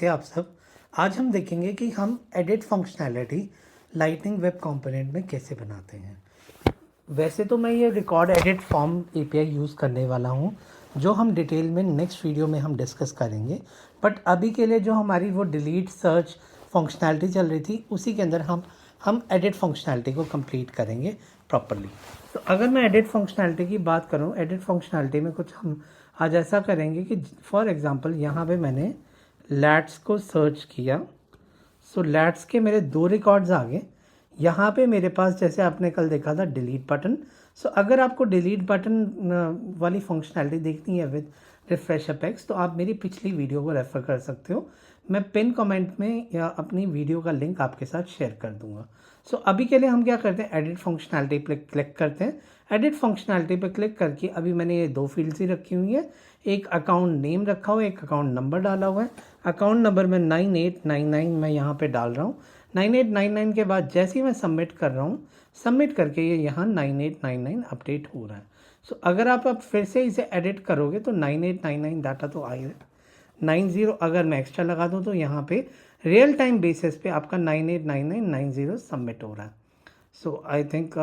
थे आप सब। आज हम देखेंगे कि हम edit functionality lightning web component में कैसे बनाते हैं। वैसे तो मैं ये record edit form API use करने वाला हूँ, जो हम डिटेल में नेक्स्ट वीडियो में हम डिस्कस करेंगे। बट अभी के लिए जो हमारी वो डिलीट सर्च फंक्शनैलिटी चल रही थी, उसी के अंदर हम एडिट फंक्शनैलिटी को कंप्लीट करेंगे प्रॉपरली। तो अगर मैं एडिट फंक्शनैलिटी की बात करूँ, एडिट फंक्शनैलिटी में कुछ हम आज ऐसा करेंगे कि फॉर एग्जांपल यहाँ पे मैंने लैट्स को सर्च किया। सो लैट्स के मेरे 2 रिकॉर्ड्स आ गए। यहाँ पे मेरे पास जैसे आपने कल देखा था डिलीट बटन। सो अगर आपको डिलीट बटन वाली फंक्शनैलिटी देखनी है विद रिफ्रेश अपेक्स, तो आप मेरी पिछली वीडियो को रेफ़र कर सकते हो। मैं पिन कमेंट में या अपनी वीडियो का लिंक आपके साथ शेयर कर दूंगा। सो अभी के लिए हम क्या करते हैं, एडिट फंक्शनैलिटी पे क्लिक करते हैं। एडिट फंक्शनैलिटी पे क्लिक करके अभी मैंने ये 2 फील्ड्स ही रखी हुई है, एक अकाउंट नेम रखा हुआ है, एक अकाउंट नंबर डाला हुआ है। अकाउंट नंबर में 9899 मैं यहाँ पे डाल रहा हूँ। 9899 के बाद जैसे ही मैं सबमिट कर रहा हूँ, सबमिट करके ये यहाँ 9899 अपडेट हो रहा है। सो अगर आप अब फिर से इसे एडिट करोगे तो 9899 डाटा तो आएगा। 90 अगर मैं एक्स्ट्रा लगा दूँ तो यहाँ पे रियल टाइम बेसिस पे आपका 989990 सबमिट हो रहा है। सो आई थिंक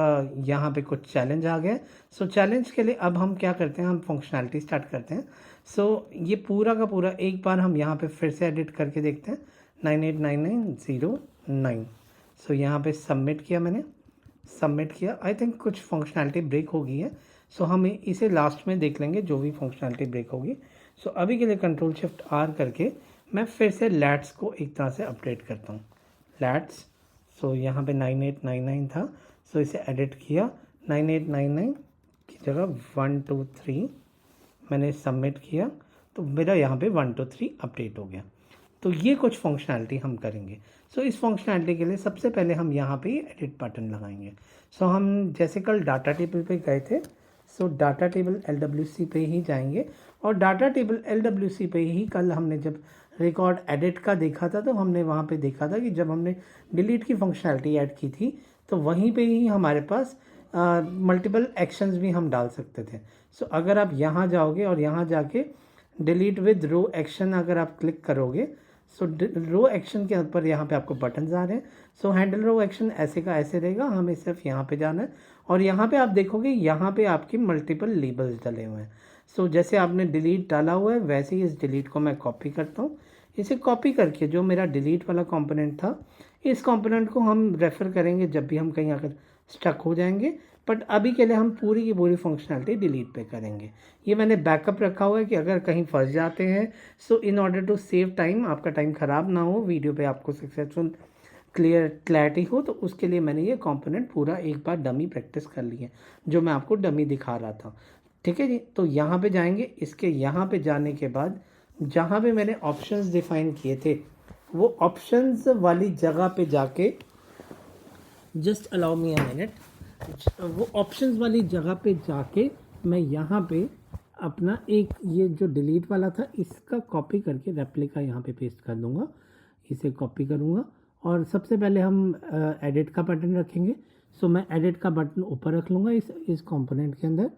यहाँ पे कुछ चैलेंज आ गया। सो चैलेंज के लिए अब हम क्या करते हैं, हम फंक्शनैलिटी स्टार्ट करते हैं। सो ये पूरा का पूरा एक बार हम यहाँ पे फिर से एडिट करके देखते हैं 989909। सो यहाँ पे सबमिट किया, मैंने सबमिट किया। आई थिंक कुछ फंक्शनैलिटी ब्रेक हो गई है। सो हम इसे लास्ट में देख लेंगे जो भी फंक्शनैलिटी ब्रेक होगी। सो अभी के लिए कंट्रोल शिफ्ट आर करके मैं फिर से लैट्स को एक तरह से अपडेट करता हूँ। लैट्स, सो यहाँ पे 9899 था, सो इसे एडिट किया। 9899 की जगह 123 मैंने सबमिट किया, तो मेरा यहाँ पे 123 अपडेट हो गया। तो ये कुछ फंक्शनैलिटी हम करेंगे। सो इस फंक्शनैलिटी के लिए सबसे पहले हम यहाँ पे एडिट बटन लगाएंगे। सो हम जैसे कल डाटा टेबल पे गए थे, सो डाटा टेबल LWC पे ही जाएंगे। और डाटा टेबल LWC पे ही कल हमने जब रिकॉर्ड एडिट का देखा था, तो हमने वहाँ पे देखा था कि जब हमने डिलीट की फंक्शनैलिटी ऐड की थी, तो वहीं पे ही हमारे पास मल्टीपल एक्शंस भी हम डाल सकते थे। सो अगर आप यहाँ जाओगे और यहाँ जाके डिलीट विद रो एक्शन अगर आप क्लिक करोगे, सो रो एक्शन के ऊपर यहाँ पे आपको बटन्स आ रहे हैं। सो हैंडल रो एक्शन ऐसे का ऐसे रहेगा, हमें सिर्फ यहाँ पे जाना है। और यहाँ पे आप देखोगे यहाँ पे आपके मल्टीपल लेबल्स डले हुए हैं। सो जैसे आपने डिलीट डाला हुआ है, वैसे ही इस डिलीट को मैं कॉपी करता हूँ। इसे कॉपी करके जो मेरा डिलीट वाला कंपोनेंट था, इस कंपोनेंट को हम रेफ़र करेंगे जब भी हम कहीं अगर स्टक हो जाएंगे। बट अभी के लिए हम पूरी की पूरी फंक्शनैलिटी डिलीट पे करेंगे। ये मैंने बैकअप रखा हुआ है कि अगर कहीं फंस जाते हैं, so in order to save time, आपका टाइम ख़राब ना हो, वीडियो पे आपको सक्सेसफुल क्लैरिटी हो, तो उसके लिए मैंने ये कंपोनेंट पूरा एक बार डमी प्रैक्टिस कर ली है, जो मैं आपको डमी दिखा रहा था। ठीक है जी। तो यहाँ पे जाएंगे, इसके यहाँ पे जाने के बाद जहाँ पे मैंने ऑप्शंस डिफाइन किए थे, वो ऑप्शंस वाली जगह पे जाके just allow me a minute, वो ऑप्शंस वाली जगह पे जाके मैं यहाँ पे अपना एक ये जो डिलीट वाला था, इसका कॉपी करके रेप्लिका यहाँ पे पेस्ट कर दूँगा। इसे कॉपी करूँगा और सबसे पहले हम एडिट का बटन रखेंगे। सो मैं एडिट का बटन ऊपर रख लूँगा इस कंपोनेंट के अंदर।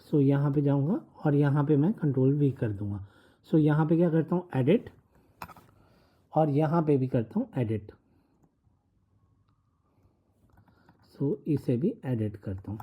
सो यहाँ पे जाऊँगा और यहाँ पे मैं कंट्रोल V कर दूँगा। सो यहाँ पे क्या करता हूँ, एडिट, और यहाँ पे भी करता हूँ एडिट। सो इसे भी एडिट करता हूँ।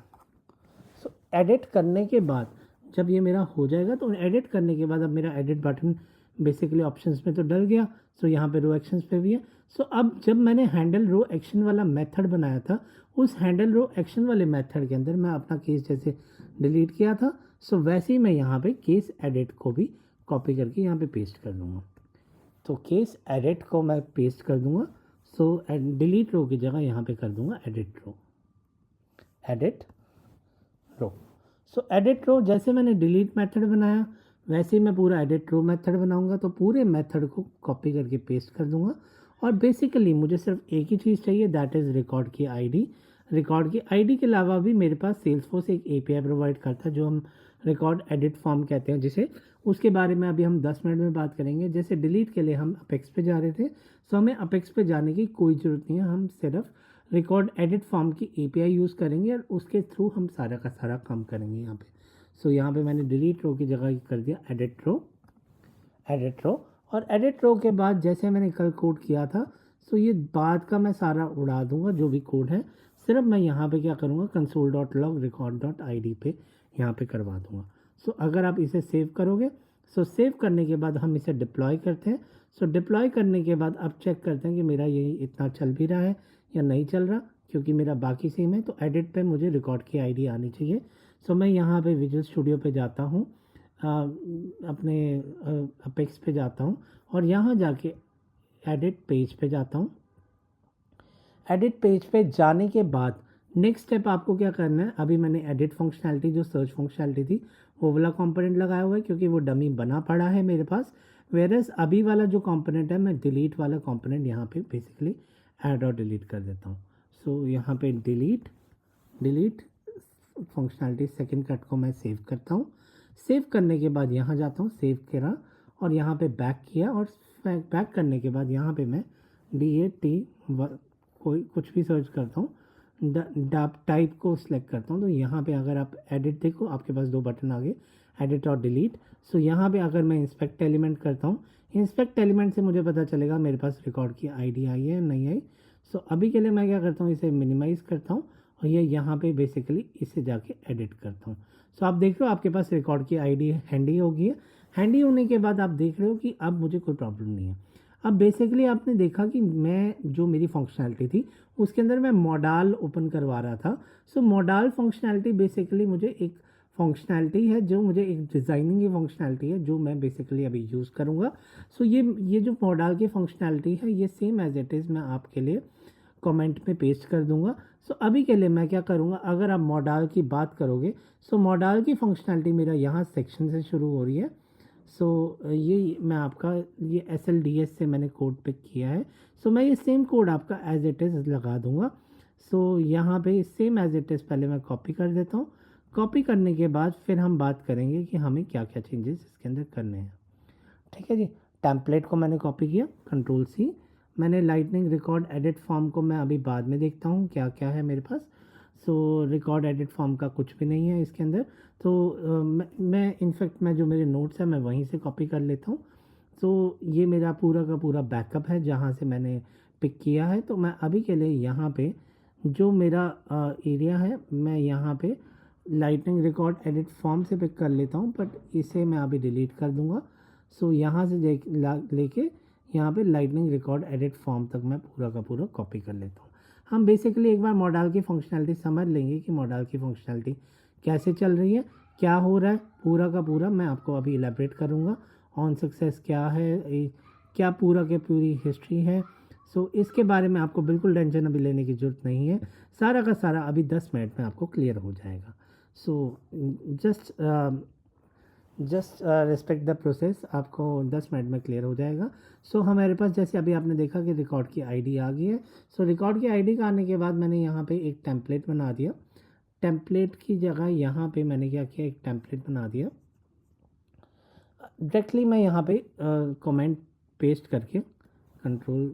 सो एडिट करने के बाद जब ये मेरा हो जाएगा, तो एडिट करने के बाद अब मेरा एडिट बटन बेसिकली ऑप्शंस में तो डल गया। सो यहाँ पे रो एक्शंस पे भी है। सो अब जब मैंने हैंडल रो एक्शन वाला मेथड बनाया था, उस हैंडल रो एक्शन वाले मेथड के अंदर मैं अपना केस जैसे डिलीट किया था, सो वैसे ही मैं यहाँ पे केस एडिट को भी कॉपी करके यहाँ पे पेस्ट कर दूँगा। तो केस एडिट को मैं पेस्ट कर दूँगा। सो डिलीट रो की जगह यहाँ पे कर दूँगा एडिट रो, एडिट रो। सो एडिट रो जैसे मैंने डिलीट मेथड बनाया, वैसे ही मैं पूरा एडिट रो मेथड बनाऊंगा। तो पूरे मेथड को कॉपी करके पेस्ट कर दूंगा। और बेसिकली मुझे सिर्फ एक ही चीज़ चाहिए, दैट इज़ रिकॉर्ड की आईडी। रिकॉर्ड की आईडी के अलावा भी मेरे पास सेल्सफोर्स एक एपीआई प्रोवाइड करता है, जो हम रिकॉर्ड एडिट फॉर्म कहते हैं जिसे, उसके बारे में अभी हम 10 मिनट में बात करेंगे। जैसे डिलीट के लिए हम अपेक्स पे जा रहे थे, सो हमें अपेक्स पे जाने की कोई ज़रूरत नहीं है, हम सिर्फ रिकॉर्ड एडिट फॉर्म की एपीआई यूज़ करेंगे और उसके थ्रू हम सारा का सारा काम करेंगे यहाँ पे। सो यहाँ पे मैंने डिलीट रो की जगह कर दिया एडिट रो, एडिट रो। और एडिट रो के बाद जैसे मैंने कल कोड किया था, सो ये बाद का मैं सारा उड़ा दूंगा जो भी कोड है, सिर्फ मैं यहाँ पे क्या करूँगा, console.log record.id पे यहाँ पे करवा दूँगा। सो अगर आप इसे सेव करोगे, सो सेव करने के बाद हम इसे डिप्लॉय करते हैं। सो डिप्लॉय करने के बाद अब चेक करते हैं कि मेरा ये इतना चल भी रहा है या नहीं चल रहा, क्योंकि मेरा बाकी सेम है। तो एडिट पे मुझे रिकॉर्ड की आईडी आनी चाहिए। सो मैं यहाँ पे विजुअल स्टूडियो पे जाता हूँ, अपने अपेक्स पे जाता हूँ और यहाँ जाके एडिट पेज पे जाता हूँ। एडिट पेज पे जाने के बाद नेक्स्ट स्टेप आपको क्या करना है, अभी मैंने एडिट फंक्शनैलिटी जो सर्च फंक्शनैलिटी थी वो वाला कंपोनेंट लगाया हुआ है, क्योंकि वो डमी बना पड़ा है मेरे पास। वेरस अभी वाला जो कंपोनेंट है, मैं डिलीट वाला कंपोनेंट यहाँ पे बेसिकली ऐड और डिलीट कर देता हूँ। सो यहाँ पे डिलीट फंक्शनैलिटी सेकंड कट को मैं सेव करता हूँ। सेव करने के बाद यहाँ जाता हूँ, सेव करा और यहाँ पे बैक किया, और बैक करने के बाद यहाँ पे मैं DAT कोई कुछ भी सर्च करता हूँ, डाप टाइप को सिलेक्ट करता हूँ। तो यहाँ पे अगर आप एडिट देखो, आपके पास दो बटन आ गए, एडिट और डिलीट। सो यहाँ पे अगर मैं इंस्पेक्ट एलिमेंट करता हूँ, इंस्पेक्ट एलिमेंट से मुझे पता चलेगा मेरे पास रिकॉर्ड की आईडी आई है नहीं आई। सो अभी के लिए मैं क्या करता हूँ, इसे मिनिमाइज़ करता हूँ और ये यहाँ पे बेसिकली इसे जाके एडिट करता हूँ। सो आप देख रहे हो आपके पास रिकॉर्ड की आईडी हैंडी हो गई है। हैंडी होने के बाद आप देख रहे हो कि अब मुझे कोई प्रॉब्लम नहीं है। अब बेसिकली आपने देखा कि मैं जो मेरी फंक्शनैलिटी थी उसके अंदर मैं मॉडल ओपन करवा रहा था। सो मॉडल फंक्शनैलिटी बेसिकली मुझे एक फंक्शनैलिटी है, जो मुझे एक डिज़ाइनिंग की फंक्शनैलिटी है, जो मैं बेसिकली अभी यूज़ करूँगा। सो ये जो मॉडल की फंक्शनैलिटी है, ये सेम एज इट इज़ मैं आपके लिए कमेंट में पेस्ट कर दूंगा। सो अभी के लिए मैं क्या करूँगा, अगर आप मॉडल की बात करोगे, सो मॉडल की फंक्शनैलिटी मेरा यहाँ सेक्शन से शुरू हो रही है। सो ये मैं आपका ये SLDS से मैंने कोड पिक किया है। सो मैं ये सेम कोड आपका एज इट इज़ लगा दूंगा। सो यहाँ पे सेम एज इट इज़ पहले मैं कॉपी कर देता हूँ। कॉपी करने के बाद फिर हम बात करेंगे कि हमें क्या क्या चेंजेस इसके अंदर करने हैं। ठीक है जी। टेम्पलेट को मैंने कॉपी किया, Ctrl+C। मैंने लाइटनिंग रिकॉर्ड एडिट फॉर्म को मैं अभी बाद में देखता हूँ क्या क्या है मेरे पास। सो रिकॉर्ड एडिट फॉर्म का कुछ भी नहीं है इसके अंदर। तो मैं इनफैक्ट मैं जो मेरे नोट्स हैं मैं वहीं से कॉपी कर लेता हूँ। तो ये मेरा पूरा का पूरा बैकअप है जहाँ से मैंने पिक किया है। तो मैं अभी के लिए यहाँ पे जो मेरा एरिया है, मैं यहाँ पे लाइटनिंग रिकॉर्ड एडिट फॉर्म से पिक कर लेता हूँ, बट इसे मैं अभी डिलीट कर दूँगा। सो यहाँ से लेके यहाँ पे लाइटनिंग रिकॉर्ड एडिट फॉर्म तक मैं पूरा का पूरा कॉपी कर लेता हूँ। हम बेसिकली एक बार मॉडल की फंक्शनैलिटी समझ लेंगे कि मॉडल की फंक्शनैलिटी कैसे चल रही है, क्या हो रहा है, पूरा का पूरा मैं आपको अभी इलेबरेट करूँगा। ऑन सक्सेस क्या है, क्या पूरा के पूरी हिस्ट्री है। सो इसके बारे में आपको बिल्कुल टेंशन अभी लेने की ज़रूरत नहीं है, सारा का सारा अभी 10 मिनट में आपको क्लियर हो जाएगा। So just respect the process, आपको 10 मिनट में क्लियर हो जाएगा। सो हमारे पास जैसे अभी आपने देखा कि रिकॉर्ड की आईडी आ गई है। सो रिकॉर्ड की आईडी का आने के बाद मैंने यहाँ पे एक टेम्पलेट बना दिया। टेम्पलेट की जगह यहाँ पे मैंने क्या किया, एक टेम्पलेट बना दिया। डायरेक्टली मैं यहाँ पे कमेंट पेस्ट करके Ctrl-,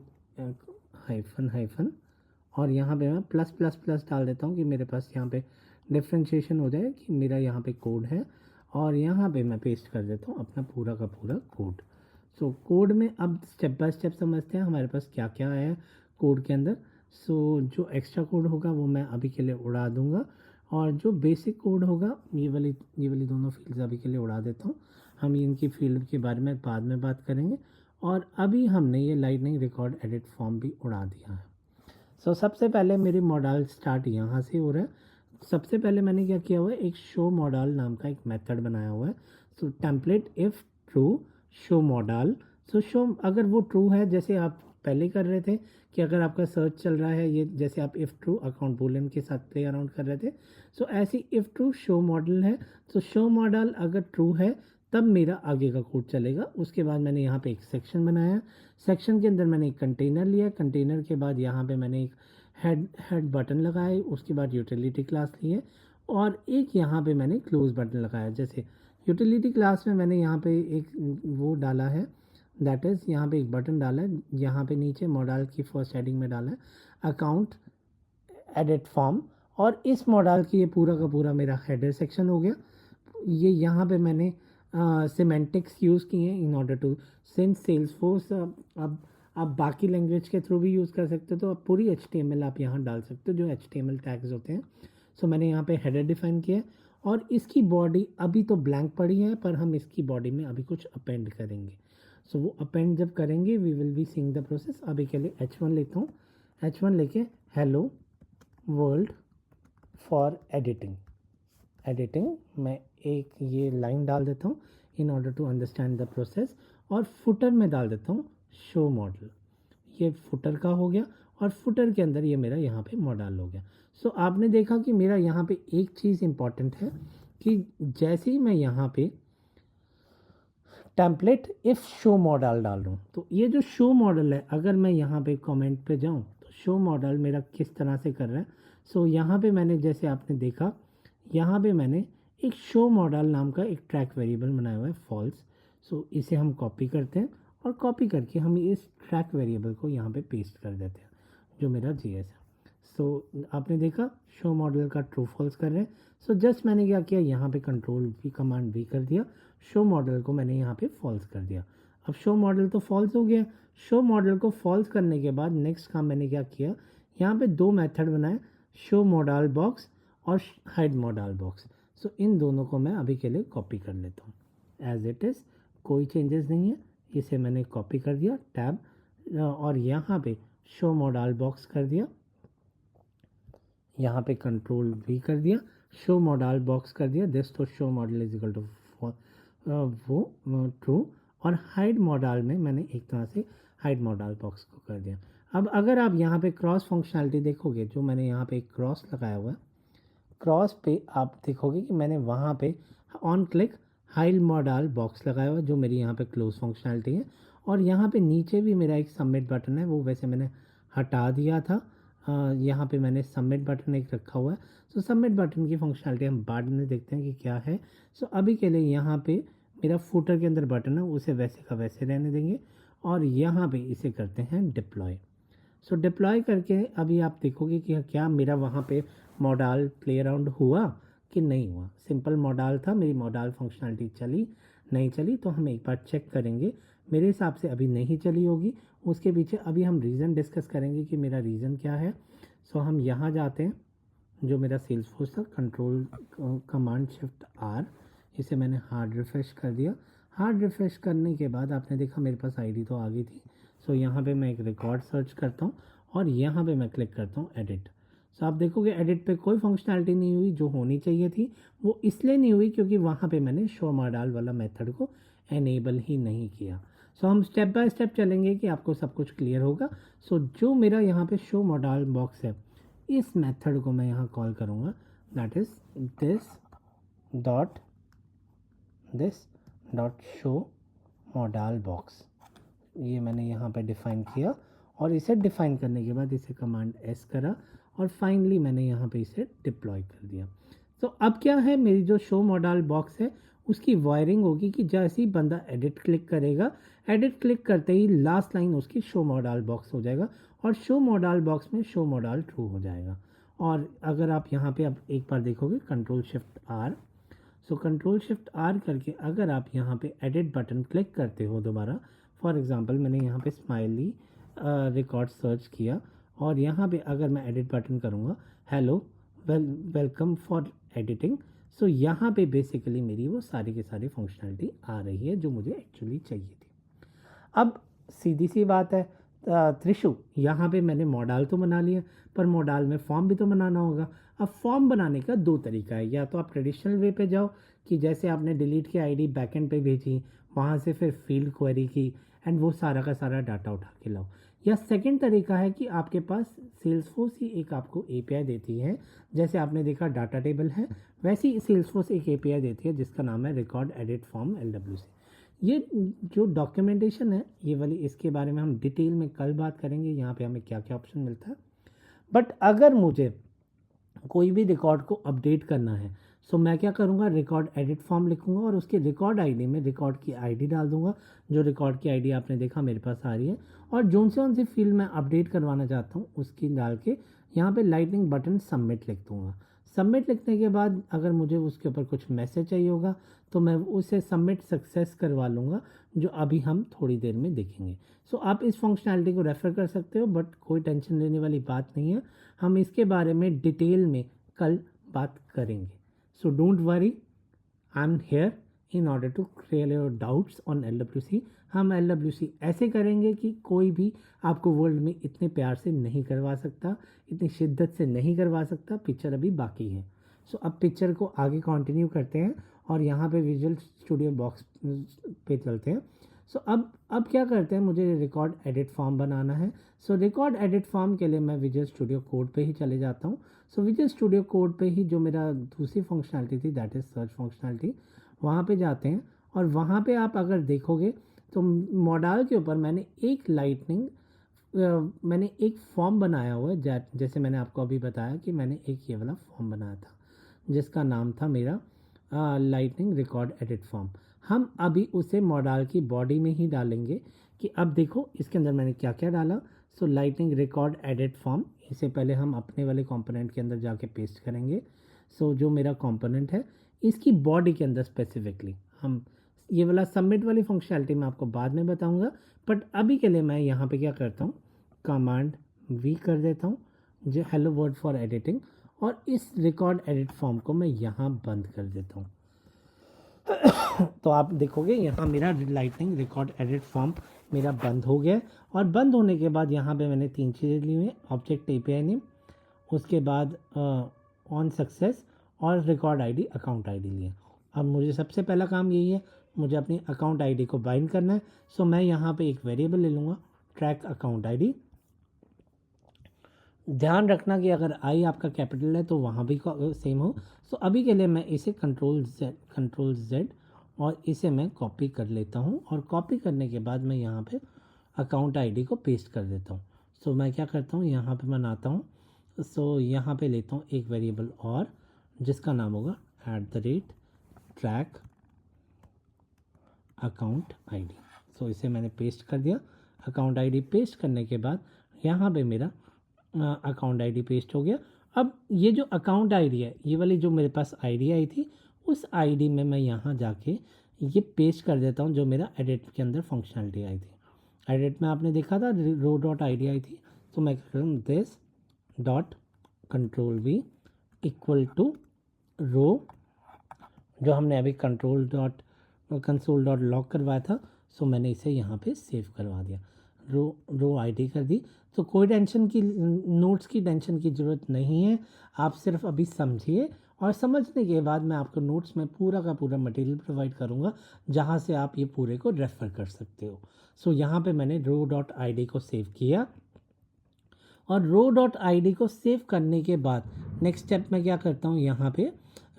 और यहाँ पे मैं प्लस प्लस प्लस डाल देता हूँ कि मेरे पास यहाँ पे डिफ्रेंशिएशन हो जाए कि मेरा यहाँ पे कोड है, और यहाँ पे मैं पेस्ट कर देता हूँ अपना पूरा का पूरा कोड। सो कोड में अब स्टेप बाय स्टेप समझते हैं हमारे पास क्या क्या है कोड के अंदर। सो जो एक्स्ट्रा कोड होगा वो मैं अभी के लिए उड़ा दूँगा, और जो बेसिक कोड होगा ये वाली दोनों फील्ड्स अभी के लिए उड़ा देता हूँ। हम इनकी फील्ड के बारे में बाद में बात करेंगे। और अभी हमने ये लाइटनिंग रिकॉर्ड एडिट फॉर्म भी उड़ा दिया है। सो सबसे पहले मेरी मॉडल स्टार्ट यहाँ से हो रहा है। सबसे पहले मैंने क्या किया हुआ है, एक शो मॉडल नाम का एक मेथड बनाया हुआ है। So template if true show model. So show अगर वो ट्रू है, जैसे आप पहले कर रहे थे कि अगर आपका सर्च चल रहा है, ये जैसे आप इफ़ ट्रू अकाउंट बूलियन के साथ प्ले अराउंड कर रहे थे। सो ऐसी इफ़ ट्रू शो मॉडल है। तो शो मॉडल अगर ट्रू है तब मेरा आगे का कोड चलेगा। उसके बाद मैंने यहाँ पे एक सेक्शन बनाया। सेक्शन के अंदर मैंने एक कंटेनर लिया। कंटेनर के बाद यहाँ पे मैंने एक हेड बटन लगाए। उसके बाद यूटिलिटी क्लास लिए, और एक यहाँ पे मैंने क्लोज बटन लगाया। जैसे यूटिलिटी क्लास में मैंने यहाँ पे एक वो डाला है, दैट इज़ यहाँ पे एक बटन डाला है। यहाँ पे नीचे मॉडल की फर्स्ट हेडिंग में डाला है अकाउंट एडिट फॉर्म, और इस मॉडल की ये पूरा का पूरा मेरा हेडर सेक्शन हो गया। ये यहाँ पे मैंने सिमेंटिक्स यूज़ किए हैं in order to since Salesforce. अब आप बाकी लैंग्वेज के थ्रू भी यूज़ कर सकते हो, तो आप पूरी HTML आप यहाँ डाल सकते हो जो HTML टैग्स होते हैं। सो मैंने यहाँ पे हेडर डिफाइन किया है और इसकी बॉडी अभी तो ब्लैंक पड़ी है, पर हम इसकी बॉडी में अभी कुछ अपेंड करेंगे। सो वो अपेंड जब करेंगे we will be seeing the process. अभी के लिए H1 लेता हूँ, H1 लेके हेलो वर्ल्ड फॉर एडिटिंग मैं एक ये लाइन डाल देता हूँ in order to understand the process, और फुटर में डाल देता हूँ शो मॉडल। ये फुटर का हो गया और फुटर के अंदर ये मेरा यहाँ पे मॉडल हो गया। सो आपने देखा कि मेरा यहाँ पे एक चीज़ इम्पॉर्टेंट है कि जैसे ही मैं यहाँ पे टेम्पलेट इफ़ शो मॉडल डाल रहा हूँ, तो ये जो शो मॉडल है, अगर मैं यहाँ पे कमेंट पे जाऊँ तो शो मॉडल मेरा किस तरह से कर रहा है। सो यहाँ पे मैंने, जैसे आपने देखा, यहाँ पे मैंने एक शो मॉडल नाम का एक ट्रैक वेरिएबल बनाया हुआ है फॉल्स। सो इसे हम कॉपी करते हैं और कॉपी करके हम इस ट्रैक वेरिएबल को यहाँ पे पेस्ट कर देते हैं जो मेरा JS है। सो आपने देखा शो मॉडल का ट्रू फॉल्स कर रहे हैं। सो जस्ट मैंने क्या किया, यहाँ पे कंट्रोल V कमांड V कर दिया, शो मॉडल को मैंने यहाँ पे फॉल्स कर दिया। अब शो मॉडल तो फॉल्स हो गया। शो मॉडल को फॉल्स करने के बाद नेक्स्ट काम मैंने क्या किया, यहाँ पे दो मेथड बनाए, शो मॉडल बॉक्स और हाइड मॉडल बॉक्स। सो इन दोनों को मैं अभी के लिए कॉपी कर लेता हूँ एज इट इज़, कोई चेंजेस नहीं है। इसे मैंने कॉपी कर दिया टैब, और यहाँ पे शो मॉडल बॉक्स कर दिया, यहाँ पे कंट्रोल V कर दिया, शो मॉडल बॉक्स कर दिया दिस, तो show model is equal to वो ट्रू, और हाइड मॉडल में मैंने एक तरह से हाइड मॉडल बॉक्स को कर दिया। अब अगर आप यहाँ पे क्रॉस फंक्शनैलिटी देखोगे, जो मैंने यहाँ पे एक क्रॉस लगाया हुआ है, क्रॉस पे आप देखोगे कि मैंने वहाँ पे on click hide model box लगाया हुआ है जो मेरी यहाँ पे क्लोज फंक्शनैलिटी है, और यहाँ पे नीचे भी मेरा एक सबमिट बटन है, वो वैसे मैंने हटा दिया था। यहाँ पे मैंने सबमिट बटन एक रखा हुआ है। सो सबमिट बटन की फंक्शनैलिटी हम बाद में देखते हैं कि क्या है। सो अभी के लिए यहाँ पे मेरा फुटर के अंदर बटन है, उसे वैसे का वैसे रहने देंगे, और यहाँ पे इसे करते हैं डिप्लॉय। सो डिप्लॉय करके अभी आप देखोगे कि क्या मेरा वहाँ पे मॉडल प्ले अराउंड हुआ कि नहीं हुआ। सिंपल मॉडल था, मेरी मॉडल फंक्शनैलिटी चली नहीं चली, तो हम एक बार चेक करेंगे। मेरे हिसाब से अभी नहीं चली होगी, उसके पीछे अभी हम रीज़न डिस्कस करेंगे कि मेरा रीज़न क्या है। सो हम यहाँ जाते हैं, जो मेरा सेल्सफोर्स था, कंट्रोल कमांड शिफ्ट R, इसे मैंने हार्ड रिफ्रेश कर दिया। हार्ड रिफ्रेश करने के बाद आपने देखा मेरे पास ID तो आ गई थी। सो यहाँ पे मैं एक रिकॉर्ड सर्च करता हूँ और यहाँ पे मैं क्लिक करता हूँ एडिट। सो आप देखोगे एडिट पे कोई फंक्शनैलिटी नहीं हुई, जो होनी चाहिए थी वो इसलिए नहीं हुई क्योंकि वहाँ पे मैंने शो मॉडल वाला मेथड को एनेबल ही नहीं किया। सो हम स्टेप बाय स्टेप चलेंगे कि आपको सब कुछ क्लियर होगा। सो जो मेरा यहाँ पे शो मॉडल बॉक्स है, इस मेथड को मैं यहाँ कॉल करूँगा, that is this dot show model box. ये मैंने यहाँ पे डिफ़ाइन किया, और इसे डिफ़ाइन करने के बाद इसे कमांड S करा, और फाइनली मैंने यहाँ पे इसे डिप्लॉय कर दिया। तो अब क्या है, मेरी जो शो मॉडल बॉक्स है उसकी वायरिंग होगी कि जैसे ही बंदा एडिट क्लिक करेगा, एडिट क्लिक करते ही लास्ट लाइन उसकी शो मॉडल बॉक्स हो जाएगा, और शो मॉडल बॉक्स में शो मॉडल ट्रू हो जाएगा। और अगर आप यहाँ पे अब एक बार देखोगे control shift R, so control shift R करके अगर आप यहाँ पे एडिट बटन क्लिक करते हो दोबारा, फॉर एग्जांपल मैंने यहाँ पे स्माइली रिकॉर्ड सर्च किया, और यहाँ पे अगर मैं एडिट बटन करूँगा, हेलो वेलकम फॉर एडिटिंग, सो यहाँ पे बेसिकली मेरी वो सारी की सारी फंक्शनैलिटी आ रही है जो मुझे एक्चुअली चाहिए थी। अब सीधी सी बात है त्रिशु, यहाँ पे मैंने मॉडल तो बना लिया, पर मॉडल में फॉर्म भी तो बनाना होगा। अब फॉर्म बनाने का दो तरीका है, या तो आप ट्रेडिशनल वे पे जाओ कि जैसे आपने डिलीट की ID बैकएंड पे भेजी, वहाँ से फिर फील्ड क्वेरी की एंड वो सारा का सारा डाटा उठा के लाओ, या सेकंड तरीका है कि आपके पास सेल्सफोर्स ही एक आपको API देती है, जैसे आपने देखा डाटा टेबल है, वैसे ही सेल्सफोर्स एक API देती है जिसका नाम है रिकॉर्ड एडिट फॉर्म LWC। ये जो डॉक्यूमेंटेशन है ये वाली, इसके बारे में हम डिटेल में कल बात करेंगे, यहाँ पे हमें क्या क्या ऑप्शन मिलता है। बट अगर मुझे कोई भी रिकॉर्ड को अपडेट करना है, सो मैं क्या करूँगा, रिकॉर्ड एडिट फॉर्म लिखूँगा और उसके रिकॉर्ड ID में रिकॉर्ड की ID डाल दूँगा। जो रिकॉर्ड की ID आपने देखा मेरे पास आ रही है, और जोन से फील्ड मैं अपडेट करवाना चाहता हूँ उसकी डाल के यहाँ पे लाइटनिंग बटन सबमिट लिख दूँगा। सबमिट लिखने के बाद अगर मुझे उसके ऊपर कुछ मैसेज चाहिए होगा तो मैं उसे सबमिट सक्सेस करवा लूँगा, जो अभी हम थोड़ी देर में देखेंगे। सो आप इस फंक्शनैलिटी को रेफ़र कर सकते हो, बट कोई टेंशन लेने वाली बात नहीं है, हम इसके बारे में डिटेल में कल बात करेंगे। So don't worry, I am here in order to clear your doubts on LWC। हम LWC ऐसे करेंगे कि कोई भी आपको वर्ल्ड में इतने प्यार से नहीं करवा सकता, इतनी शिद्दत से नहीं करवा सकता। पिक्चर अभी बाकी है। सो अब पिक्चर को आगे कंटिन्यू करते हैं और यहाँ पे विजुअल स्टूडियो बॉक्स पे चलते हैं। सो अब क्या करते हैं, मुझे रिकॉर्ड एडिट फॉर्म बनाना है। सो रिकॉर्ड एडिट फॉर्म के लिए मैं विजुअल स्टूडियो कोड पे ही चले जाता हूँ। सो विजुअल स्टूडियो कोड पे ही जो मेरा दूसरी फंक्शनैलिटी थी, दैट इज़ सर्च फंक्शनैलिटी, वहाँ पे जाते हैं और वहाँ पे आप अगर देखोगे तो मॉडल के ऊपर मैंने एक फॉर्म बनाया हुआ है। जैसे मैंने आपको अभी बताया कि मैंने एक ये वाला फॉर्म बनाया था जिसका नाम था मेरा लाइटनिंग रिकॉर्ड एडिट फॉर्म। हम अभी उसे मॉडल की बॉडी में ही डालेंगे कि अब देखो इसके अंदर मैंने क्या क्या डाला। सो लाइटनिंग रिकॉर्ड एडिट फॉर्म, इसे पहले हम अपने वाले कंपोनेंट के अंदर जाके पेस्ट करेंगे। सो जो मेरा कंपोनेंट है इसकी बॉडी के अंदर स्पेसिफिकली हम ये वाला सबमिट वाली फंक्शनैलिटी मैं आपको बाद में बताऊंगा, बट अभी के लिए मैं यहाँ पे क्या करता हूँ, कमांड V कर देता हूँ, जो हेलो वर्ड फॉर एडिटिंग, और इस रिकॉर्ड एडिट फॉर्म को मैं यहाँ बंद कर देता हूँ। तो आप देखोगे यहाँ मेरा लाइटनिंग रिकॉर्ड एडिट फॉर्म मेरा बंद हो गया। और बंद होने के बाद यहाँ पे मैंने 3 चीज़ें ली हुई हैं, ऑब्जेक्ट API नेम, उसके बाद ऑन सक्सेस और रिकॉर्ड ID अकाउंट ID लिए। अब मुझे सबसे पहला काम यही है, मुझे अपनी अकाउंट ID को बाइंड करना है। सो मैं यहाँ पे एक वेरिएबल ले लूँगा, ट्रैक अकाउंट ID। ध्यान रखना कि अगर I आपका कैपिटल है तो वहाँ भी सेम हो। सो अभी के लिए मैं इसे कंट्रोल Z और इसे मैं कॉपी कर लेता हूँ, और कॉपी करने के बाद मैं यहाँ पे अकाउंट ID को पेस्ट कर देता हूँ। सो मैं क्या करता हूँ, यहाँ पे बनाता हूँ। सो यहाँ पे लेता हूँ एक वेरिएबल और, जिसका नाम होगा @ट्रैक अकाउंट ID। सो इसे मैंने पेस्ट कर दिया। अकाउंट ID पेस्ट करने के बाद यहाँ पे मेरा अकाउंट ID पेस्ट हो गया। अब ये जो अकाउंट ID है, ये वाली जो मेरे पास ID आई थी, उस ID में मैं यहाँ जाके ये पेस्ट कर देता हूँ जो मेरा एडिट के अंदर फंक्शनलिटी आई थी। एडिट में आपने देखा था रो डॉट ID आई थी, तो मैं कर रहा हूँ this dot control V equal to row, जो हमने अभी कंसोल डॉट लॉग करवाया था। सो मैंने इसे यहाँ पे सेव करवा दिया, रो ID कर दी। तो कोई टेंशन की, नोट्स की टेंशन की ज़रूरत नहीं है, आप सिर्फ अभी समझिए, और समझने के बाद मैं आपको नोट्स में पूरा का पूरा मटेरियल प्रोवाइड करूँगा जहाँ से आप ये पूरे को रेफ़र कर सकते हो। सो यहाँ पे मैंने रो डॉट ID को सेव किया, और रो डॉट ID को सेव करने के बाद नेक्स्ट स्टेप मैं क्या करता हूँ, यहाँ पे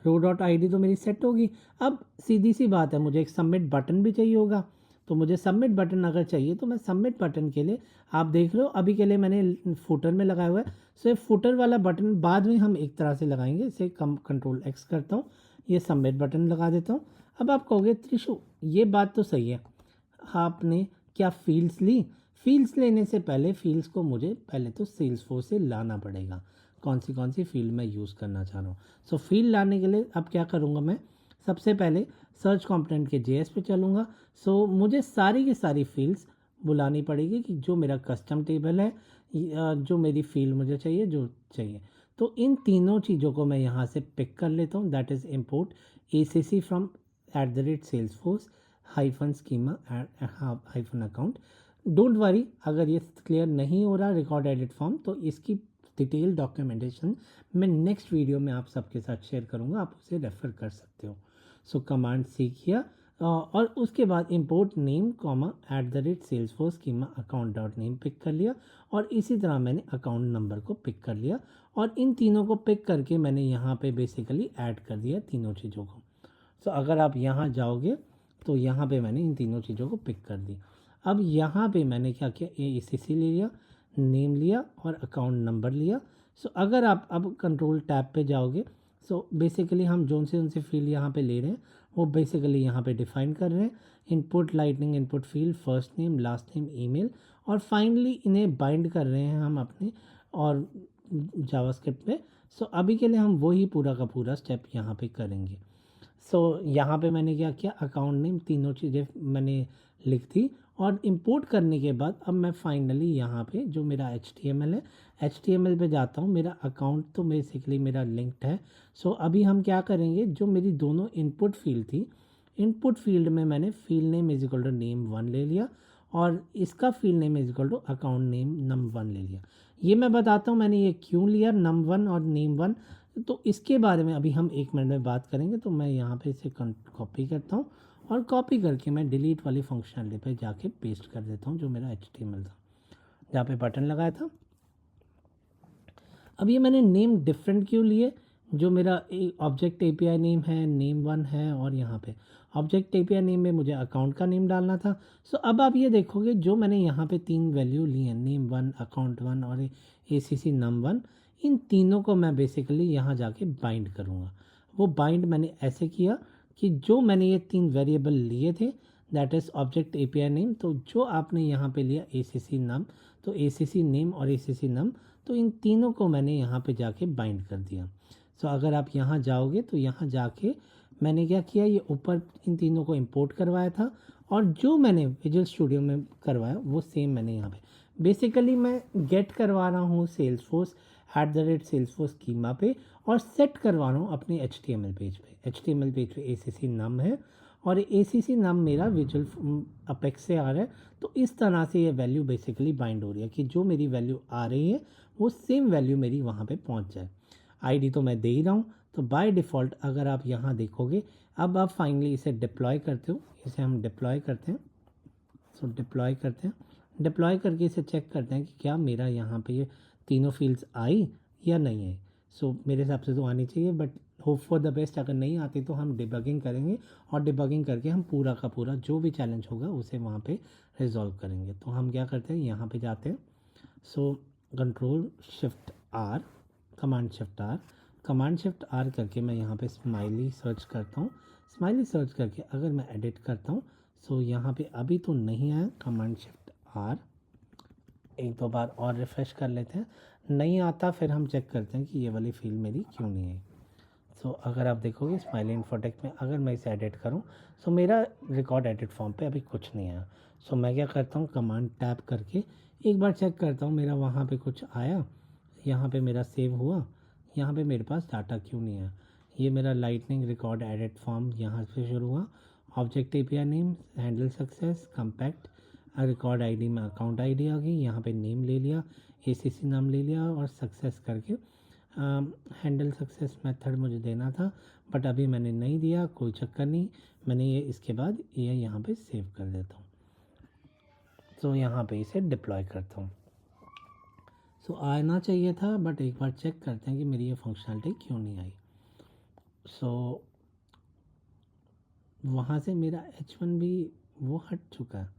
रो डॉट ID तो मेरी सेट होगी। अब सीधी सी बात है, मुझे एक सबमिट बटन भी चाहिए होगा। तो मुझे सबमिट बटन अगर चाहिए तो मैं सबमिट बटन के लिए, आप देख लो अभी के लिए मैंने फुटर में लगाया हुआ है। सो ये फुटर वाला बटन बाद में हम एक तरह से लगाएंगे। इसे कंट्रोल X करता हूँ, ये सबमिट बटन लगा देता हूँ। अब आप कहोगे त्रिशु ये बात तो सही है, आपने क्या फील्ड्स ली? फील्ड्स लेने से पहले फील्ड्स को मुझे पहले तो सेल्सफोर्स से लाना पड़ेगा, कौन सी फील्ड मैं यूज़ करना चाह रहा हूँ। सो फील्ड लाने के लिए अब क्या करूँगा, मैं सबसे पहले सर्च कंपोनेंट के JS पे चलूँगा। सो मुझे सारी की सारी फील्ड्स बुलानी पड़ेगी कि जो मेरा कस्टम टेबल है, जो मेरी फील्ड मुझे चाहिए, जो चाहिए। तो इन तीनों चीज़ों को मैं यहाँ से पिक कर लेता हूँ, that is import ACC from @salesforce -schema -account। Don't worry, अगर ये क्लियर नहीं हो रहा रिकॉर्ड एडिट फॉर्म, तो इसकी डिटेल डॉक्यूमेंटेशन मैं नेक्स्ट वीडियो में आप सबके साथ शेयर करूँगा, आप उसे रेफ़र कर सकते हो। सो कमांड C किया, और उसके बाद import name comma @salesforce schema account dot name pick कर लिया, और इसी तरह मैंने अकाउंट नंबर को पिक कर लिया, और इन तीनों को पिक करके मैंने यहाँ पे बेसिकली ऐड कर दिया तीनों चीज़ों को। सो अगर आप यहाँ जाओगे तो यहाँ पे मैंने इन तीनों चीज़ों को पिक कर दी। अब यहाँ पे मैंने क्या किया, ACC ले लिया, नेम लिया और अकाउंट नंबर लिया। सो अगर आप अब कंट्रोल टैब पे जाओगे, सो बेसिकली हम जोन से फील्ड यहाँ पे ले रहे हैं वो बेसिकली यहाँ पे डिफाइन कर रहे हैं। Input lightning input field, first name, last name, email, और फाइनली इन्हें बाइंड कर रहे हैं हम अपने और जावास्क्रिप्ट में सो अभी के लिए हम वही पूरा का पूरा स्टेप यहाँ पे करेंगे। सो यहाँ पे मैंने क्या किया, अकाउंट नेम तीनों चीज़ें मैंने लिख दी और इंपोर्ट करने के बाद अब मैं फाइनली यहाँ पे जो मेरा HTML है, HTML पे जाता हूँ। मेरा अकाउंट तो बेसिकली मेरा लिंक्ड है। सो अभी हम क्या करेंगे, जो मेरी दोनों इनपुट फील्ड थी, इनपुट फील्ड में मैंने field name is equal to name1 ले लिया और इसका field name is equal to account name num1 ले लिया। ये मैं बताता हूँ मैंने ये क्यों लिया num1 और name1, तो इसके बारे में अभी हम 1 मिनट में बात करेंगे। तो मैं यहाँ पे इसे कॉपी करता हूँ और कॉपी करके मैं डिलीट वाली फंक्शनलिटी पे जाके पेस्ट कर देता हूँ, जो मेरा HTML था जहाँ पे बटन लगाया था। अब ये मैंने नेम डिफरेंट क्यों लिए, जो मेरा ऑब्जेक्ट API नेम है name1 है और यहाँ पे ऑब्जेक्ट API नेम में मुझे अकाउंट का नेम डालना था। सो अब आप ये देखोगे जो मैंने यहाँ पे 3 वैल्यू ली हैं, name1, account1 और ACC num1, इन तीनों को मैं बेसिकली यहाँ जाके बाइंड करूँगा। वो बाइंड मैंने ऐसे किया कि जो मैंने ये 3 वेरिएबल लिए थे, that is object API name, तो जो आपने यहाँ पे लिया ACC num, तो ACC नेम और ACC num, तो इन तीनों को मैंने यहाँ पे जाके बाइंड कर दिया। सो अगर आप यहाँ जाओगे तो यहाँ जाके मैंने क्या किया, ये ऊपर इन तीनों को इंपोर्ट करवाया था और जो मैंने विजुअल स्टूडियो में करवाया वो सेम मैंने यहाँ पे बेसिकली मैं गेट करवा रहा हूँ सेल्सफोर्स @salesforce स्कीमा पे और सेट करवा रहा हूँ अपने HTML पेज पे। HTML पेज पे ACC num है और ACC num मेरा विजुअल अपेक्स से आ रहा है। तो इस तरह से ये वैल्यू बेसिकली बाइंड हो रही है कि जो मेरी वैल्यू आ रही है वो सेम वैल्यू मेरी वहाँ पे पहुँच जाए। आईडी तो मैं दे ही रहा हूँ, तो बाय डिफ़ॉल्ट अगर आप यहाँ देखोगे, अब आप फाइनली इसे डिप्लॉय करते हो, इसे हम डिप्लॉय करते हैं। सो डिप्लॉय करते हैं, डिप्लॉय करके इसे चेक करते हैं कि क्या मेरा यहाँ पे ये तीनों फील्ड्स आई या नहीं आई। सो मेरे हिसाब से तो आनी चाहिए, but hope for the best, अगर नहीं आती तो हम डिबगिंग करेंगे और डिबगिंग करके हम पूरा का पूरा जो भी चैलेंज होगा उसे वहाँ पे रिजॉल्व करेंगे। तो हम क्या करते हैं, यहाँ पे जाते हैं। सो Ctrl+Shift+R, कमांड शिफ्ट R करके मैं यहाँ पे स्माइली सर्च करता हूँ। स्माइली सर्च करके अगर मैं एडिट करता हूँ, सो यहाँ पे अभी तो नहीं आया। कमांड शिफ्ट R एक दो बार और रिफ़्रेश कर लेते हैं, नहीं आता फिर हम चेक करते हैं कि ये वाली फील्ड मेरी क्यों नहीं आई। सो अगर आप देखोगे स्माइली इन्फोटेक में अगर मैं इसे एडिट करूँ, सो मेरा रिकॉर्ड एडिट फॉर्म पे अभी कुछ नहीं आया। सो मैं क्या करता हूँ, कमांड टैप करके एक बार चेक करता हूँ मेरा वहाँ पे कुछ आया, यहाँ पे मेरा सेव हुआ, यहाँ पे मेरे पास डाटा क्यों नहीं आया। ये मेरा लाइटनिंग रिकॉर्ड एडिट फॉर्म यहाँ से शुरू हुआ, object API name, handle success, compact, record ID में अकाउंट आईडी आ गई, यहाँ पे नेम ले लिया, ACC नाम ले लिया और सक्सेस करके हैंडल सक्सेस मेथड मुझे देना था बट अभी मैंने नहीं दिया, कोई चक्कर नहीं। मैंने ये इसके बाद ये यहाँ पे सेव कर देता हूँ। तो यहाँ पे इसे डिप्लॉय करता हूँ। सो आना चाहिए था बट एक बार चेक करते हैं कि मेरी ये फंक्शनलिटी क्यों नहीं आई। सो वहाँ से मेरा H1 भी वो हट चुका है,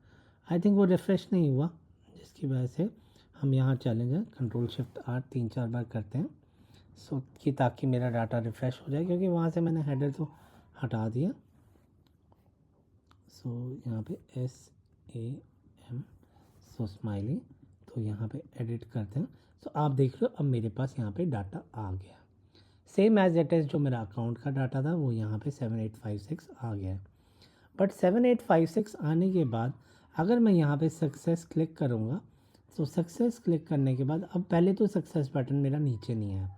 आई थिंक वो रिफ़्रेश नहीं हुआ, जिसकी वजह से हम यहाँ चैलेंज है Ctrl+Shift+R 3-4 बार करते हैं। सो कि ताकि मेरा डाटा रिफ़्रेश हो जाए, क्योंकि वहाँ से मैंने हेडर तो हटा दिया। सो यहाँ पे SAM, सो स्माइली, तो यहाँ पे एडिट करते हैं। सो आप देख रहे हो अब मेरे पास यहाँ पे डाटा आ गया, सेम एज इट इज़ जो मेरा अकाउंट का डाटा था वो यहाँ पे 7856 आ गया है। बट 7856 आने के बाद अगर मैं यहाँ पे सक्सेस क्लिक करूँगा, तो सक्सेस क्लिक करने के बाद अब पहले तो सक्सेस बटन मेरा नीचे नहीं है।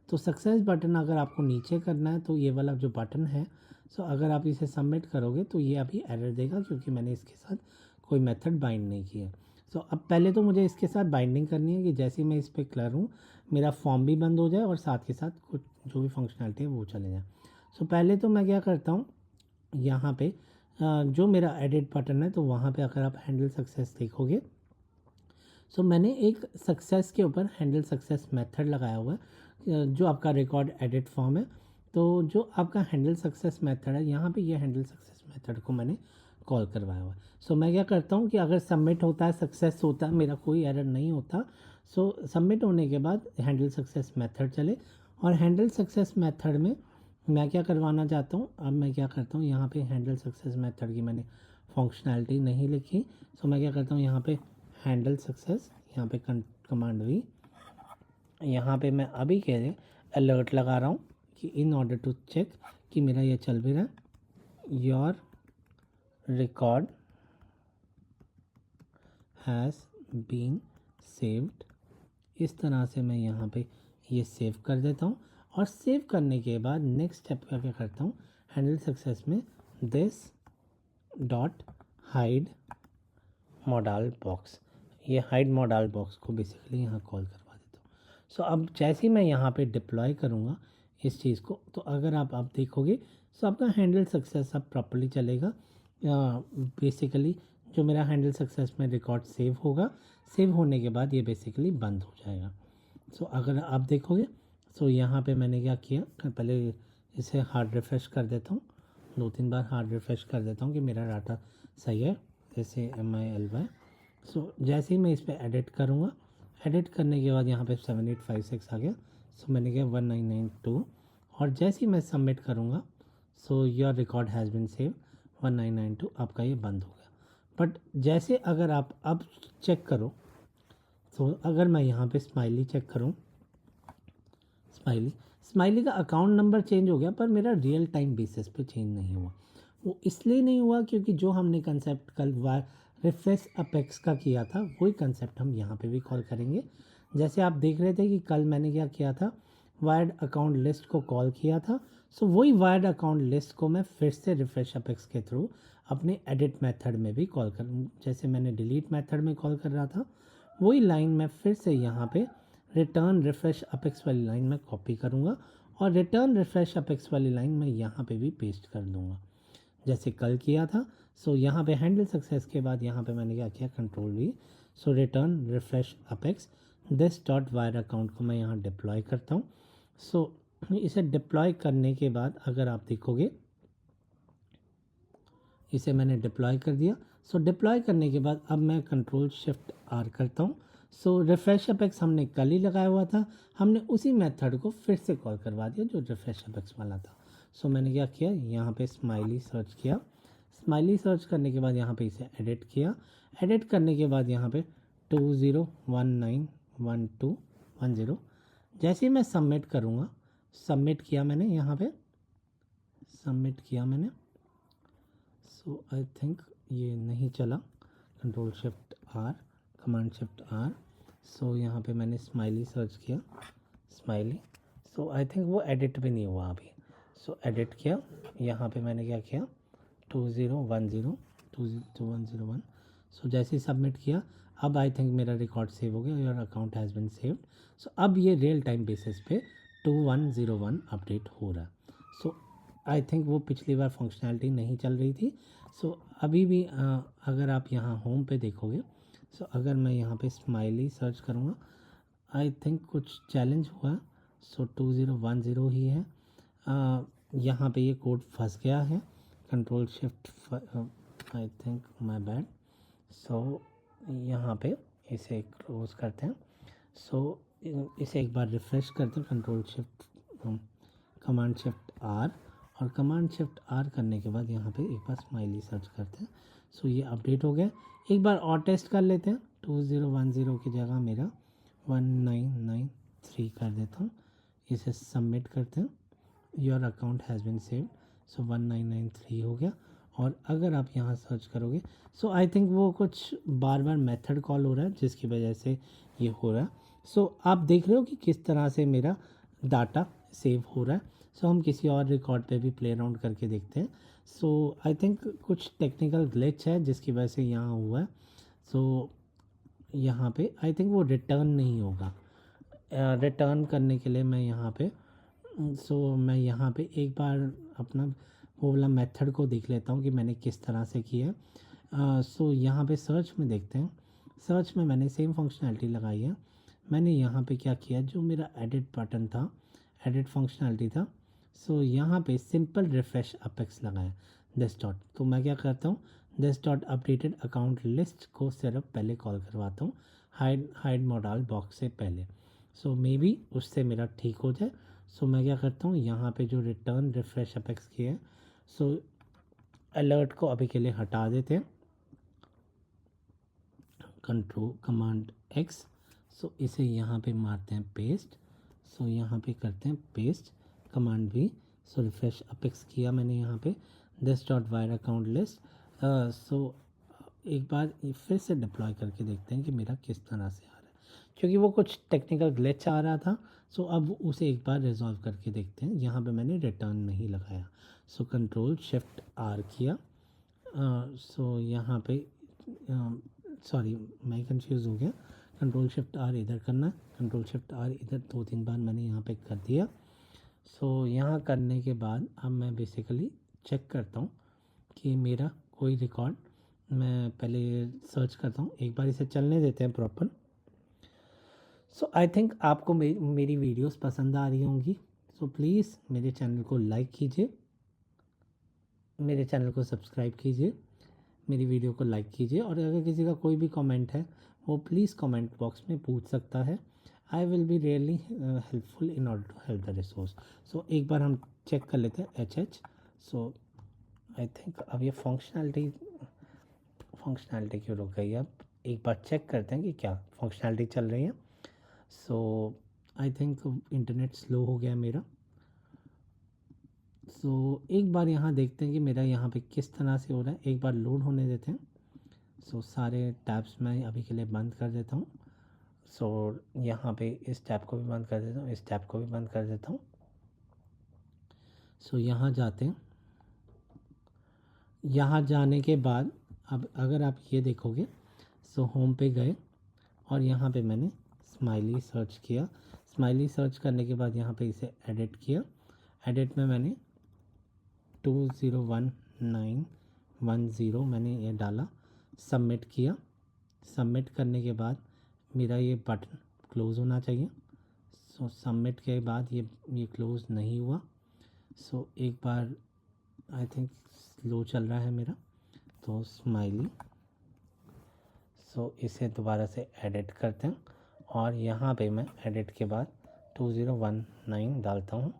तो सक्सेस बटन अगर आपको नीचे करना है तो ये वाला जो बटन है, सो अगर आप इसे सबमिट करोगे तो ये अभी एरर देगा, क्योंकि मैंने इसके साथ कोई मेथड बाइंड नहीं किया। सो अब पहले तो मुझे इसके साथ बाइंडिंग करनी है कि जैसे ही मैं इस पर करूँ मेरा फॉर्म भी बंद हो जाए और साथ के साथ कुछ जो भी फंक्शनलिटी है वो चले जाए। सो पहले तो मैं क्या करता हूँ, यहाँ पे जो मेरा एडिट बटन है तो वहाँ पे अगर आप हैंडल सक्सेस देखोगे, सो मैंने एक सक्सेस के ऊपर हैंडल सक्सेस मेथड लगाया हुआ है, जो आपका रिकॉर्ड एडिट फॉर्म है। तो जो आपका हैंडल सक्सेस मेथड है, यहाँ पे ये हैंडल सक्सेस मेथड को मैंने कॉल करवाया हुआ है। सो मैं क्या करता हूँ कि अगर सबमिट होता है, सक्सेस होता है, मेरा कोई एरर नहीं होता, सो सबमिट होने के बाद हैंडल सक्सेस मेथड चले। और हैंडल सक्सेस मेथड में मैं क्या करवाना चाहता हूँ, अब मैं क्या करता हूँ, यहाँ पे हैंडल सक्सेस मेथड की मैंने फंक्शनैलिटी नहीं लिखी। सो मैं क्या करता हूँ, यहाँ पे हैंडल सक्सेस, यहाँ पे कमांड V, यहाँ पे मैं अभी के लिए अलर्ट लगा रहा हूँ कि इन ऑर्डर टू चेक कि मेरा ये चल भी रहा है। Your record has been saved. इस तरह से मैं यहाँ पे ये सेव कर देता हूँ और सेव करने के बाद नेक्स्ट स्टेप का क्या करता हूँ, हैंडल सक्सेस में this dot hide model box, ये हाइड मॉडल बॉक्स को बेसिकली यहाँ कॉल करवा देता हूँ। सो अब जैसे ही मैं यहाँ पे डिप्लॉय करूँगा इस चीज़ को, तो अगर आप देखोगे तो आपका हैंडल सक्सेस अब प्रॉपर्ली चलेगा। बेसिकली जो मेरा हैंडल सक्सेस में रिकॉर्ड सेव होगा, सेव होने के बाद ये बेसिकली बंद हो जाएगा। सो अगर आप देखोगे तो यहाँ पे मैंने क्या किया, पहले इसे हार्ड रिफ्रेश कर देता हूँ, 2-3 बार हार्ड रिफ्रेश कर देता हूँ कि मेरा डाटा सही है, जैसे MILY। सो जैसे ही मैं इस पर एडिट करूँगा, एडिट करने के बाद यहाँ पे 7856 आ गया। सो मैंने किया 1992 और जैसे ही मैं सबमिट करूँगा so your record has been save 1992, आपका ये बंद हो गया। बट जैसे अगर आप अब चेक करो तो अगर मैं यहाँ पे स्माइली चेक करूँ, स्माइली का अकाउंट नंबर चेंज हो गया पर मेरा रियल टाइम बेसिस पे चेंज नहीं हुआ। वो इसलिए नहीं हुआ क्योंकि जो हमने कंसेप्ट कल रिफ्रेश अपेक्स का किया था वही कंसेप्ट हम यहाँ पे भी कॉल करेंगे। जैसे आप देख रहे थे कि कल मैंने क्या किया था, वायर्ड अकाउंट लिस्ट को कॉल किया था। सो वही वायर्ड अकाउंट लिस्ट को मैं फिर से रिफ्रेश अपेक्स के थ्रू अपने एडिट मेथड में भी कॉल कर, जैसे मैंने डिलीट मेथड में कॉल कर रहा था वही लाइन मैं फिर से यहाँ पे रिटर्न रिफ्रेश अपेक्स वाली लाइन में कॉपी करूँगा और रिटर्न रिफ्रेश अपेक्स वाली लाइन मैं यहाँ पे भी पेस्ट कर दूँगा जैसे कल किया था। सो यहाँ पे हैंडल सक्सेस के बाद यहाँ पे मैंने क्या किया, control V। So return refresh apex this dot wire account को मैं यहाँ डिप्लॉय करता हूँ। सो इसे डिप्लॉय करने के बाद अगर आप देखोगे इसे मैंने डिप्लॉय कर दिया। सो डिप्लॉय करने के बाद अब मैं कंट्रोल शिफ्ट R करता हूँ। सो रिफ्रेश अपेक्स हमने कल ही लगाया हुआ था, हमने उसी मेथड को फिर से कॉल करवा दिया जो रिफ्रेश अपेक्स वाला था। सो मैंने क्या किया, यहाँ पे स्माइली सर्च किया, स्माइली सर्च करने के बाद यहाँ पे इसे एडिट किया, एडिट करने के बाद यहाँ पे 20191210 जैसे ही मैं सबमिट करूँगा, सबमिट किया मैंने, यहाँ पे सबमिट किया मैंने। सो आई थिंक ये नहीं चला, control shift R, command shift R। सो यहाँ पे मैंने स्माइली सर्च किया, स्माइली। सो आई थिंक वो एडिट भी नहीं हुआ अभी। सो एडिट किया, यहाँ पे मैंने क्या किया 20102101। सो जैसे ही सबमिट किया अब आई थिंक मेरा रिकॉर्ड सेव हो गया, your account has been saved. So अब ये रियल टाइम बेसिस पे 2101 अपडेट हो रहा है। सो आई थिंक वो पिछली बार फंक्शनैलिटी नहीं चल रही थी। सो अभी भी अगर आप यहाँ होम पे देखोगे, सो अगर मैं यहाँ पे स्माइली सर्च करूँगा आई थिंक कुछ चैलेंज हुआ। सो 2010 ही है, यहाँ पे ये कोड फंस गया है, control shift I think my bad. So यहाँ पे इसे क्लोज करते हैं। सो इसे एक बार रिफ़्रेश करते हैं, control shift command shift R और कमांड शिफ्ट R करने के बाद यहाँ पे एक बार स्माइली सर्च करते हैं। सो ये अपडेट हो गया। एक बार और टेस्ट कर लेते हैं, 2010 की जगह मेरा 1993 कर देता हूँ, इसे सबमिट करते हैं, your account has been saved. So 1993 हो गया। और अगर आप यहाँ सर्च करोगे सो आई थिंक वो कुछ बार बार मेथड कॉल हो रहा है जिसकी वजह से ये हो रहा है। सो आप देख रहे हो कि किस तरह से मेरा डाटा सेव हो रहा है। सो हम किसी और रिकॉर्ड पे भी प्ले अराउंड करके देखते हैं। सो आई थिंक कुछ टेक्निकल ग्लिच है जिसकी वजह से यहाँ हुआ है। सो यहाँ पे आई थिंक वो रिटर्न नहीं होगा, रिटर्न करने के लिए मैं यहाँ पे मैं यहाँ पे एक बार अपना वो वाला मेथड को देख लेता हूँ कि मैंने किस तरह से किया है। सो यहाँ पे सर्च में देखते हैं, सर्च में मैंने सेम फंक्शनैलिटी लगाई है। मैंने यहाँ पे क्या किया, जो मेरा एडिट बटन था, एडिट फंक्शनैलिटी था, सो यहाँ पे सिंपल रिफ्रेश अपेक्स लगाया दिस डॉट। तो मैं क्या करता हूँ, this dot updated account list को सिर्फ पहले कॉल करवाता हूँ हाइड मॉडल बॉक्स से पहले। सो मे बी उससे मेरा ठीक हो जाए। सो मैं क्या करता हूँ, यहाँ पे जो रिटर्न रिफ्रेश अपेक्स किया है, सो अलर्ट को अभी के लिए हटा देते हैं, कंट्रोल कमांड X। सो इसे यहाँ पे मारते हैं पेस्ट। सो यहाँ पे करते हैं पेस्ट, कमांड भी। सो रिफ्रेश अपेक्स किया मैंने यहाँ पे this dot wire account list. So एक बार फिर से डिप्लॉय करके देखते हैं कि मेरा किस तरह से आ रहा है, क्योंकि वो कुछ टेक्निकल ग्लिच आ रहा था। सो अब उसे एक बार रिजॉल्व करके देखते हैं। यहाँ पे मैंने रिटर्न नहीं लगाया, सो कंट्रोल शिफ्ट आर किया। सो यहाँ पे सॉरी मैं कंफ्यूज हो गया, कंट्रोल शिफ्ट आर इधर करना, कंट्रोल शिफ्ट आर इधर 2-3 बार मैंने यहाँ पे कर दिया। सो यहाँ करने के बाद अब मैं बेसिकली चेक करता हूँ कि मेरा कोई रिकॉर्ड, मैं पहले सर्च करता हूँ, एक बार इसे चलने देते हैं प्रॉपर। सो आई थिंक आपको मेरी वीडियोस पसंद आ रही होंगी। सो प्लीज़ मेरे चैनल को लाइक कीजिए, मेरे चैनल को सब्सक्राइब कीजिए, मेरी वीडियो को लाइक कीजिए, और अगर किसी का कोई भी कमेंट है वो प्लीज़ कमेंट बॉक्स में पूछ सकता है। I will be really helpful in order to help the resource. So एक बार हम चेक कर लेते हैं एच। सो आई थिंक अब ये फंक्शनैलिटी क्यों रुक गई। अब एक बार चेक करते हैं कि क्या फंक्शनैलिटी चल रही है। सो आई थिंक इंटरनेट स्लो हो गया मेरा। सो एक बार यहाँ देखते हैं कि मेरा यहाँ पे किस तरह से हो रहा है, एक बार लोड होने देते हैं। सो सारे टैब्स मैं अभी के लिए बंद कर देता हूँ। सो यहाँ पे इस टैब को भी बंद कर देता हूँ, इस टैब को भी बंद कर देता हूँ। सो यहाँ जाते हैं, यहाँ जाने के बाद अब अगर आप ये देखोगे, सो होम पे गए और यहाँ पे मैंने स्माइली सर्च किया। स्माइली सर्च करने के बाद यहाँ पे इसे एडिट किया। एडिट में मैंने 201910 मैंने ये डाला, सबमिट किया। सबमिट करने के बाद मेरा ये बटन क्लोज़ होना चाहिए। सो सबमिट के बाद ये क्लोज़ नहीं हुआ। सो एक बार आई थिंक स्लो चल रहा है मेरा, तो स्माइली। सो इसे दोबारा से एडिट करते हैं और यहाँ पे मैं एडिट के बाद 2019 डालता हूँ,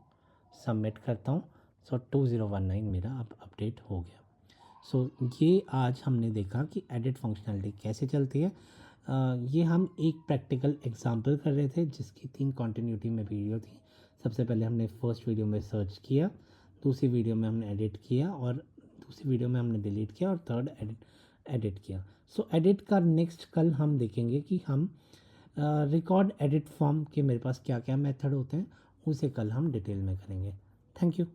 सबमिट करता हूँ। सो 2019 मेरा अब अपडेट हो गया। सो ये आज हमने देखा कि एडिट फंक्शनैलिटी कैसे चलती है। ये हम एक प्रैक्टिकल एग्जांपल कर रहे थे जिसकी 3 कंटिन्यूटी में वीडियो थी। सबसे पहले हमने फर्स्ट वीडियो में सर्च किया, दूसरी वीडियो में हमने एडिट किया, और दूसरी वीडियो में हमने डिलीट किया, और थर्ड एडिट किया। सो एडिट का नेक्स्ट कल हम देखेंगे कि हम रिकॉर्ड एडिट फॉर्म के मेरे पास क्या क्या मेथड होते हैं, उसे कल हम डिटेल में करेंगे। Thank you.